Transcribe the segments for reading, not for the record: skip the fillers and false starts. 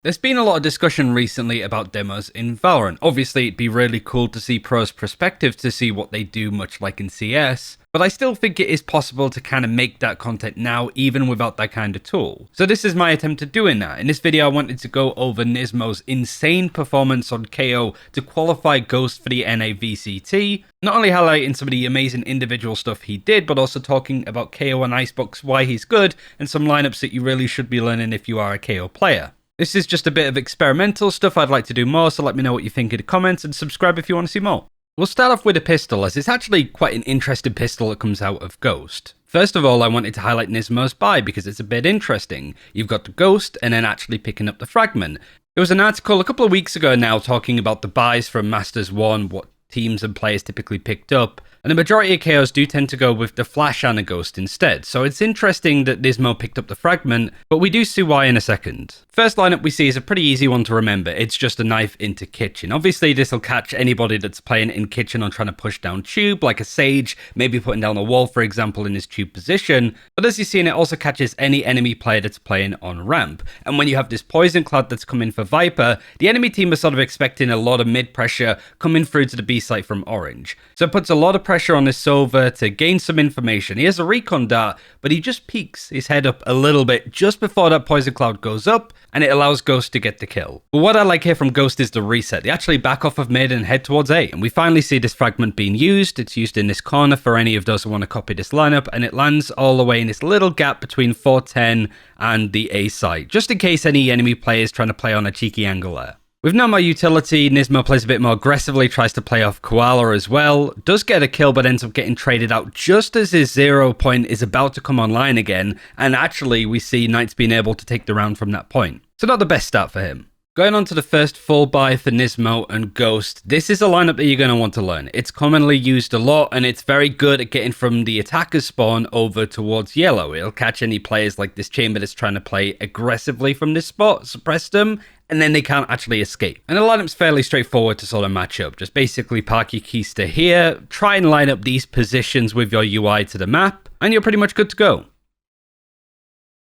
There's been a lot of discussion recently about demos in Valorant. Obviously, it'd be really cool to see pros' perspective to see what they do, much like in CS, but I still think it is possible to kind of make that content now, even without that kind of tool. So this is my attempt at doing that. In this video, I wanted to go over Nismo's insane performance on KAYO to qualify Ghost for the NA VCT, not only highlighting some of the amazing individual stuff he did, but also talking about KAYO and Icebox, why he's good, and some lineups that you really should be learning if you are a KAYO player. This is just a bit of experimental stuff. I'd like to do more, so let me know what you think in the comments and subscribe if you want to see more. We'll start off with a pistol, as it's actually quite an interesting pistol that comes out of Ghost. First of all, I wanted to highlight Nismo's buy because it's a bit interesting. You've got the Ghost and then actually picking up the Fragment. There was an article a couple of weeks ago now talking about the buys from Masters 1, what teams and players typically picked up, and the majority of KOs do tend to go with the Flash and a Ghost instead, so it's interesting that Nismo picked up the Fragment, but we do see why in a second. First lineup we see is a pretty easy one to remember. It's just a knife into Kitchen. Obviously this will catch anybody that's playing in Kitchen on trying to push down Tube, like a Sage, maybe putting down a wall for example in his Tube position, but as you've seen it also catches any enemy player that's playing on ramp. And when you have this Poison Cloud that's coming for Viper, the enemy team is sort of expecting a lot of mid pressure coming through to the B site from Orange. So it puts a lot of pressure on this Silver to gain some information. He has a recon dart, but he just peeks his head up a little bit just before that Poison Cloud goes up, and it allows Ghost to get the kill. But what I like here from Ghost is the reset. They actually back off of mid and head towards A, and we finally see this Fragment being used. It's used in this corner for any of those who want to copy this lineup, and it lands all the way in this little gap between 410 and the A site, just in case any enemy player is trying to play on a cheeky angle there. With no more utility, Nismo plays a bit more aggressively, tries to play off Koala as well, does get a kill but ends up getting traded out just as his 0 point is about to come online again, and actually we see Knights being able to take the round from that point. So not the best start for him. Going on to the first full buy for Nismo and Ghost, this is a lineup that you're going to want to learn. It's commonly used a lot and it's very good at getting from the attacker's spawn over towards yellow. It'll catch any players like this Chamber that's trying to play aggressively from this spot, suppress them, and then they can't actually escape. And the lineup's fairly straightforward to sort of match up. Just basically park your keister here, try and line up these positions with your UI to the map, and you're pretty much good to go.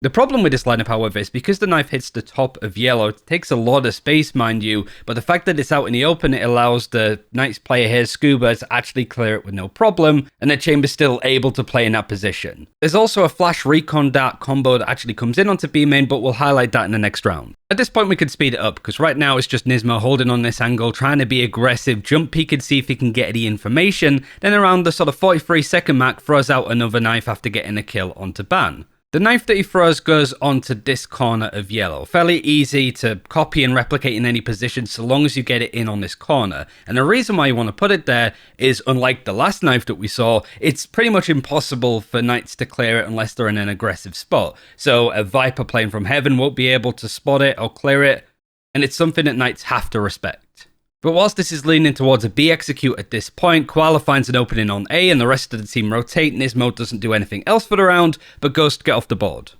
The problem with this lineup, however, is because the knife hits the top of yellow, it takes a lot of space, mind you, but the fact that it's out in the open, it allows the Knights player here, Scuba, to actually clear it with no problem, and the Chamber's still able to play in that position. There's also a Flash Recon Dart combo that actually comes in onto B main, but we'll highlight that in the next round. At this point, we could speed it up, because right now it's just Nismo holding on this angle, trying to be aggressive, jump peek and see if he can get any information, then around the sort of 43-second mark, throws out another knife after getting a kill onto Ban. The knife that he throws goes onto this corner of yellow. Fairly easy to copy and replicate in any position so long as you get it in on this corner. And the reason why you want to put it there is, unlike the last knife that we saw, it's pretty much impossible for Knights to clear it unless they're in an aggressive spot. So a Viper playing from heaven won't be able to spot it or clear it, and it's something that Knights have to respect. But whilst this is leaning towards a B execute at this point, Koala finds an opening on A and the rest of the team rotate. Nismo doesn't do anything else for the round, but Ghost get off the board.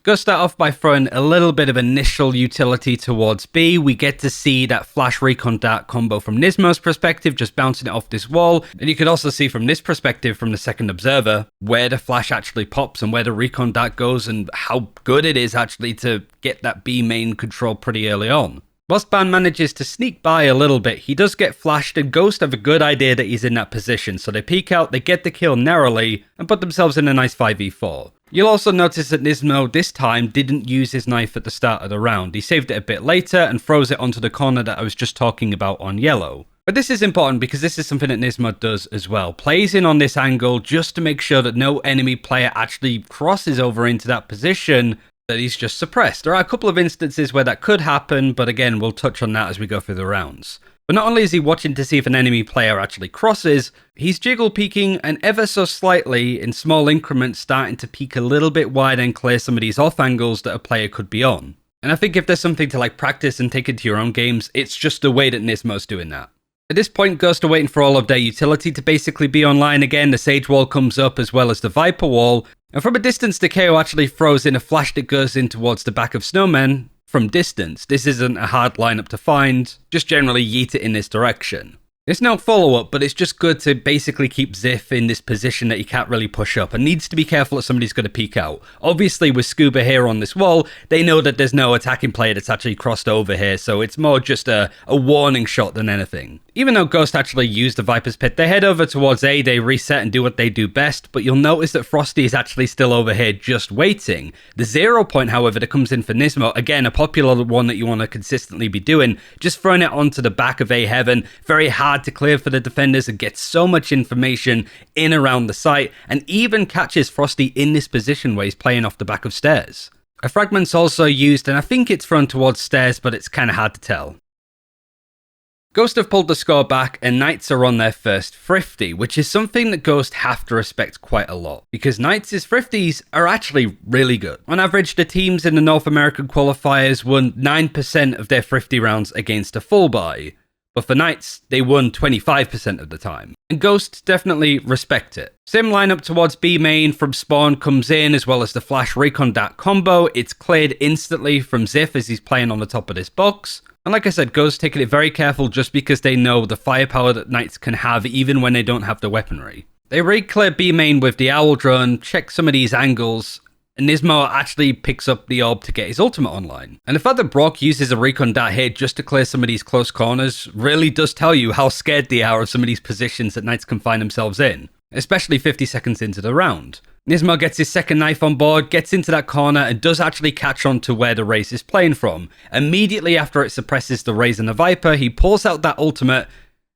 Ghost start off by throwing a little bit of initial utility towards B. We get to see that Flash Recon Dart combo from Nismo's perspective, just bouncing it off this wall. And you could also see from this perspective, from the second observer, where the Flash actually pops and where the Recon Dart goes and how good it is actually to get that B main control pretty early on. Whilst Ban manages to sneak by a little bit, he does get flashed and Ghost have a good idea that he's in that position, so they peek out, they get the kill narrowly, and put themselves in a nice 5v4. You'll also notice that Nismo this time didn't use his knife at the start of the round. He saved it a bit later and throws it onto the corner that I was just talking about on yellow. But this is important because this is something that Nismo does as well. Plays in on this angle just to make sure that no enemy player actually crosses over into that position, that he's just suppressed. There are a couple of instances where that could happen, but again, we'll touch on that as we go through the rounds. But not only is he watching to see if an enemy player actually crosses, he's jiggle peeking and ever so slightly, in small increments, starting to peek a little bit wide and clear some of these off angles that a player could be on. And I think if there's something to like practice and take into your own games, it's just the way that Nismo's doing that. At this point, Ghost are waiting for all of their utility to basically be online again. The Sage wall comes up as well as the Viper wall. And from a distance, the KO actually throws in a flash that goes in towards the back of Snowman from distance. This isn't a hard lineup to find, just generally yeet it in this direction. There's no follow-up, but it's just good to basically keep Ziff in this position that he can't really push up and needs to be careful that somebody's going to peek out. Obviously, with Scuba here on this wall, they know that there's no attacking player that's actually crossed over here, so it's more just a warning shot than anything. Even though Ghost actually used the Viper's Pit, they head over towards A, they reset and do what they do best, but you'll notice that Frosty is actually still over here just waiting. The 0 point, however, that comes in for Nismo, again, a popular one that you want to consistently be doing, just throwing it onto the back of A Heaven, very hard to clear for the defenders and gets so much information in around the site, and even catches Frosty in this position where he's playing off the back of stairs. A fragment's also used, and I think it's thrown towards stairs, but it's kind of hard to tell. Ghost have pulled the score back, and Knights are on their first Thrifty, which is something that Ghost have to respect quite a lot, because Knights' Thrifties are actually really good. On average, the teams in the North American qualifiers won 9% of their Thrifty rounds against a full buy, but for Knights, they won 25% of the time. And Ghost definitely respect it. Same lineup towards B main from spawn comes in, as well as the flash recon dat combo. It's cleared instantly from Ziff as he's playing on the top of this box. And like I said, Ghost taking it very careful just because they know the firepower that Knights can have even when they don't have the weaponry. They re-clear B main with the Owl drone, check some of these angles, and Nismo actually picks up the orb to get his ultimate online. And the fact that Brock uses a recon dat here just to clear some of these close corners really does tell you how scared they are of some of these positions that Knights can find themselves in, especially 50 seconds into the round. Nismo gets his second knife on board, gets into that corner, and does actually catch on to where the Raze is playing from. Immediately after it suppresses the Raze and the Viper, he pulls out that ultimate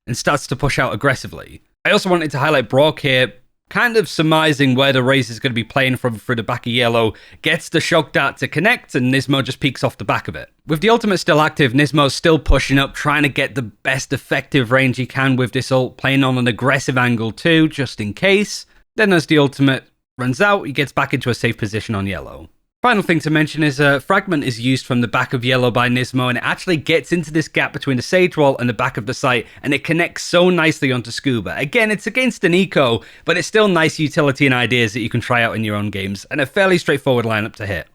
and starts to push out aggressively. I also wanted to highlight Brock here, kind of surmising where the Raze is going to be playing from through the back of yellow, gets the shock dart to connect, and Nismo just peeks off the back of it. With the ultimate still active, Nismo's still pushing up, trying to get the best effective range he can with this ult, playing on an aggressive angle too, just in case. Then as the ultimate runs out, he gets back into a safe position on yellow. Final thing to mention is a fragment is used from the back of yellow by Nismo, and it actually gets into this gap between the sage wall and the back of the site, and it connects so nicely onto Scuba. Again, it's against an eco, but it's still nice utility and ideas that you can try out in your own games, and a fairly straightforward lineup to hit.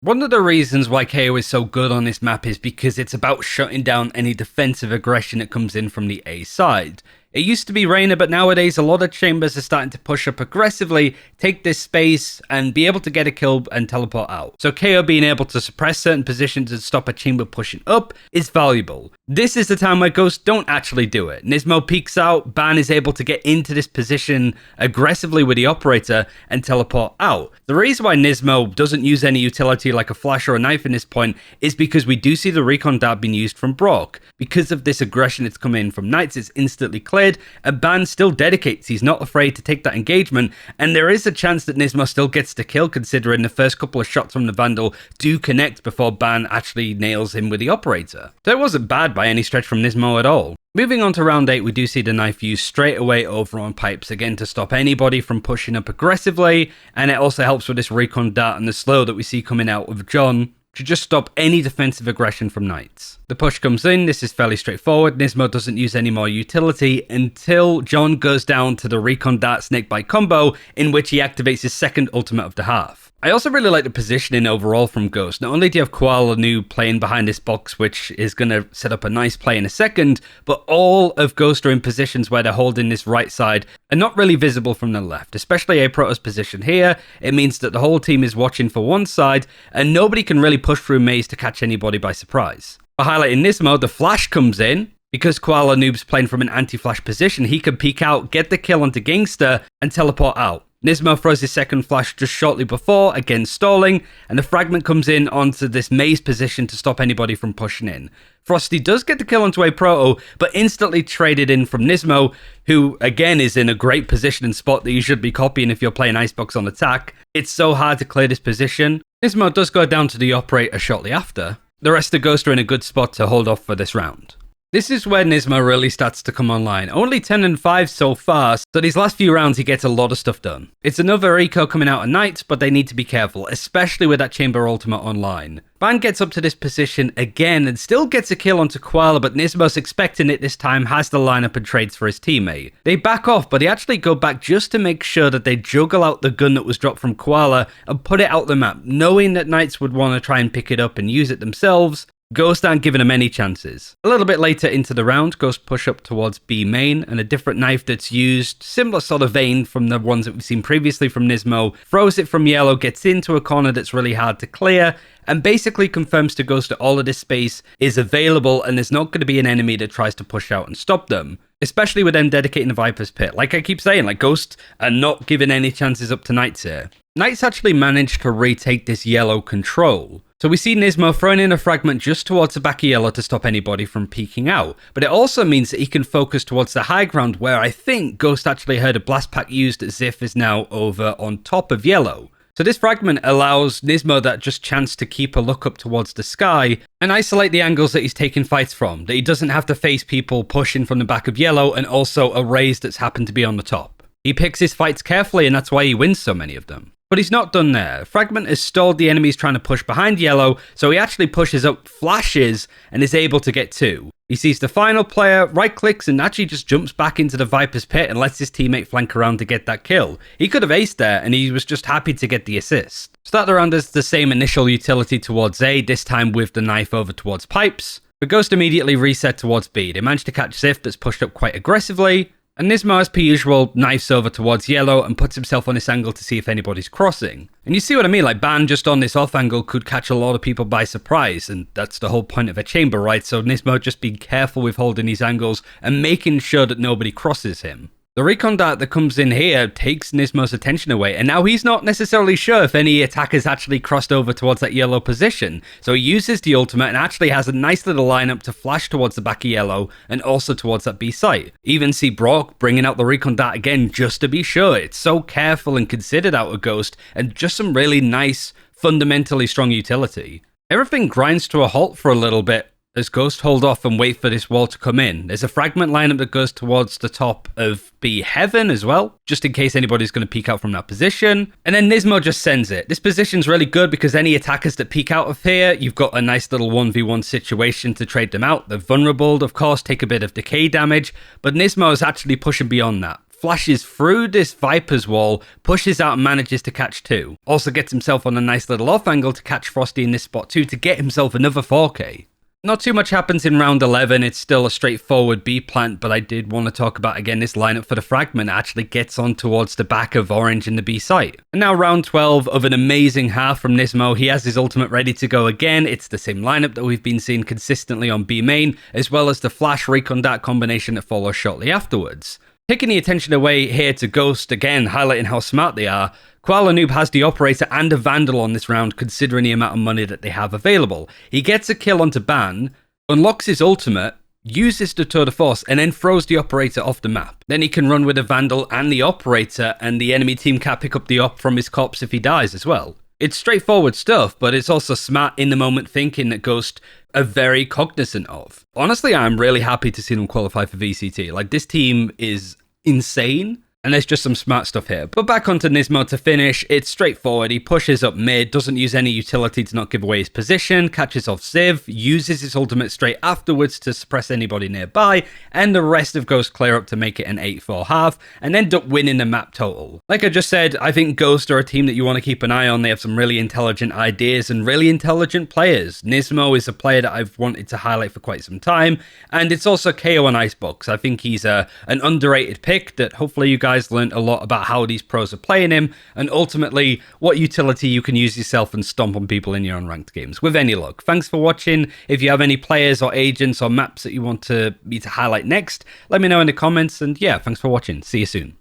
One of the reasons why KAYO is so good on this map is because it's about shutting down any defensive aggression that comes in from the A side. It used to be Reyna, but nowadays a lot of chambers are starting to push up aggressively, take this space, and be able to get a kill and teleport out. So KAYO being able to suppress certain positions and stop a chamber pushing up is valuable. This is the time where Ghosts don't actually do it. Nismo peeks out, Ban is able to get into this position aggressively with the operator and teleport out. The reason why Nismo doesn't use any utility like a flash or a knife in this point is because we do see the recon dart being used from Brock. Because of this aggression that's come in from Knights, it's instantly cleared, and Ban still dedicates, he's not afraid to take that engagement, and there is a chance that Nismo still gets the kill considering the first couple of shots from the Vandal do connect before Ban actually nails him with the operator. So it wasn't bad by any stretch from Nismo at all. Moving on to round 8, we do see the knife used straight away over on pipes, again to stop anybody from pushing up aggressively, and it also helps with this recon dart and the slow that we see coming out of John to just stop any defensive aggression from Knights. The push comes in, this is fairly straightforward, Nismo doesn't use any more utility until John goes down to the recon dart snakebite combo, in which he activates his second ultimate of the half. I also really like the positioning overall from Ghost. Not only do you have Koala Nu playing behind this box, which is going to set up a nice play in a second, but all of Ghost are in positions where they're holding this right side and not really visible from the left, especially a Protoss position here. It means that the whole team is watching for one side and nobody can really push through maze to catch anybody by surprise. For highlighting this mode, the flash comes in. Because Koala Noob's playing from an anti-flash position, he can peek out, get the kill onto Gangster, and teleport out. Nismo throws his second flash just shortly before, again stalling, and the fragment comes in onto this maze position to stop anybody from pushing in. Frosty does get the kill onto a Proto, but instantly traded in from Nismo, who again is in a great position and spot that you should be copying if you're playing Icebox on attack. It's so hard to clear this position. Nismo does go down to the operator shortly after. The rest of Ghost are in a good spot to hold off for this round. This is where Nismo really starts to come online. Only 10 and 5 so far, so these last few rounds he gets a lot of stuff done. It's another eco coming out at night, but they need to be careful, especially with that chamber ultimate online. Ban gets up to this position again and still gets a kill onto Koala, but Nismo's expecting it this time, has the lineup and trades for his teammate. They back off, but they actually go back just to make sure that they juggle out the gun that was dropped from Koala and put it out the map, knowing that Knights would want to try and pick it up and use it themselves. Ghost aren't giving him any chances. A little bit later into the round, Ghost push up towards B main, and a different knife that's used, similar sort of vein from the ones that we've seen previously from Nismo, throws it from yellow, gets into a corner that's really hard to clear, and basically confirms to Ghost that all of this space is available and there's not going to be an enemy that tries to push out and stop them. Especially with them dedicating the Viper's Pit. Like I keep saying, like Ghost are not giving any chances up to Knights here. Knights actually managed to retake this yellow control. So we see Nismo throwing in a fragment just towards the back of yellow to stop anybody from peeking out. But it also means that he can focus towards the high ground where I think Ghost actually heard a blast pack used as Ziff is now over on top of yellow. So this fragment allows Nismo that just chance to keep a look up towards the sky and isolate the angles that he's taking fights from, that he doesn't have to face people pushing from the back of yellow and also a raise that's happened to be on the top. He picks his fights carefully and that's why he wins so many of them. But he's not done there. Fragment has stalled the enemies trying to push behind yellow, so he actually pushes up, flashes, and is able to get two. He sees the final player, right-clicks, and actually just jumps back into the Viper's Pit and lets his teammate flank around to get that kill. He could have aced there, and he was just happy to get the assist. Start the round as the same initial utility towards A, this time with the knife over towards pipes. But Ghost immediately reset towards B. They managed to catch Ziff that's pushed up quite aggressively. And Nismo, as per usual, knifes over towards yellow and puts himself on this angle to see if anybody's crossing. And you see what I mean, like Ban just on this off angle could catch a lot of people by surprise, and that's the whole point of a chamber, right? So Nismo just being careful with holding these angles and making sure that nobody crosses him. The recon dart that comes in here takes Nismo's attention away, and now he's not necessarily sure if any attackers actually crossed over towards that yellow position. So he uses the ultimate and actually has a nice little lineup to flash towards the back of yellow and also towards that B site. Even see Brock bringing out the recon dart again just to be sure. It's so careful and considered out of Ghost, and just some really nice, fundamentally strong utility. Everything grinds to a halt for a little bit as Ghost hold off and wait for this wall to come in. There's a fragment lineup that goes towards the top of B Heaven as well, just in case anybody's going to peek out from that position. And then Nismo just sends it. This position's really good because any attackers that peek out of here, you've got a nice little 1v1 situation to trade them out. They're vulnerable, of course, take a bit of decay damage, but Nismo is actually pushing beyond that. Flashes through this Viper's wall, pushes out and manages to catch two. Also gets himself on a nice little off angle to catch Frosty in this spot too to get himself another 4K. Not too much happens in round 11, it's still a straightforward B plant, but I did want to talk about again this lineup for the fragment actually gets on towards the back of orange in the B site. And now round 12 of an amazing half from Nismo, he has his ultimate ready to go again. It's the same lineup that we've been seeing consistently on B main, as well as the flash recon dart combination that follows shortly afterwards. Taking the attention away here to Ghost, again highlighting how smart they are, Koala Noob has the Operator and a Vandal on this round considering the amount of money that they have available. He gets a kill onto Ban, unlocks his ultimate, uses the tour de force, and then throws the Operator off the map. Then he can run with the Vandal and the Operator, and the enemy team can't pick up the op from his corpse if he dies as well. It's straightforward stuff, but it's also smart in the moment thinking that Ghost are very cognizant of. Honestly, I'm really happy to see them qualify for VCT. Like, this team is insane. And there's just some smart stuff here. But back onto Nismo to finish, it's straightforward. He pushes up mid, doesn't use any utility to not give away his position, catches off Ziv, uses his ultimate straight afterwards to suppress anybody nearby, and the rest of Ghost clear up to make it an 8-4 half, and end up winning the map total. Like I just said, I think Ghost are a team that you want to keep an eye on. They have some really intelligent ideas and really intelligent players. Nismo is a player that I've wanted to highlight for quite some time, and it's also KAYO and Icebox. I think he's an underrated pick that hopefully you guys learned a lot about how these pros are playing him, and ultimately what utility you can use yourself and stomp on people in your unranked games with any luck. Thanks for watching. If you have any players or agents or maps that you want me to highlight next, let me know in the comments, and yeah, thanks for watching. See you soon.